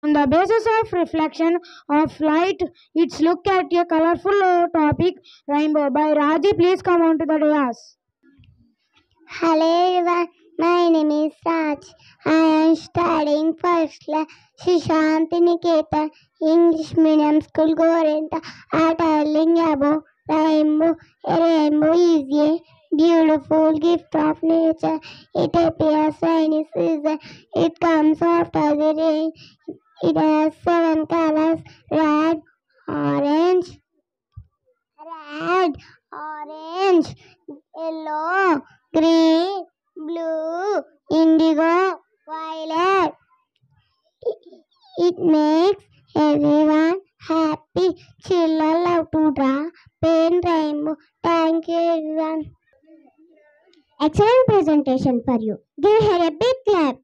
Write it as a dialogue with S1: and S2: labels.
S1: On the basis of reflection of light, let's look at a colorful topic, rainbow. By Raji, please come on to the dais.
S2: Hello everyone, my name is Raj. I am studying first class Shishanti Niketan English Medium School Gorenta. I telling about rainbow. A rainbow is a beautiful gift of nature. It appears rainy season. It comes after the rain. It has 7 colors: orange, red, orange, yellow, green, blue, indigo, violet. It makes everyone happy. Children love to draw, paint rainbow. Thank you, everyone. Excellent presentation for you. Give her a big clap.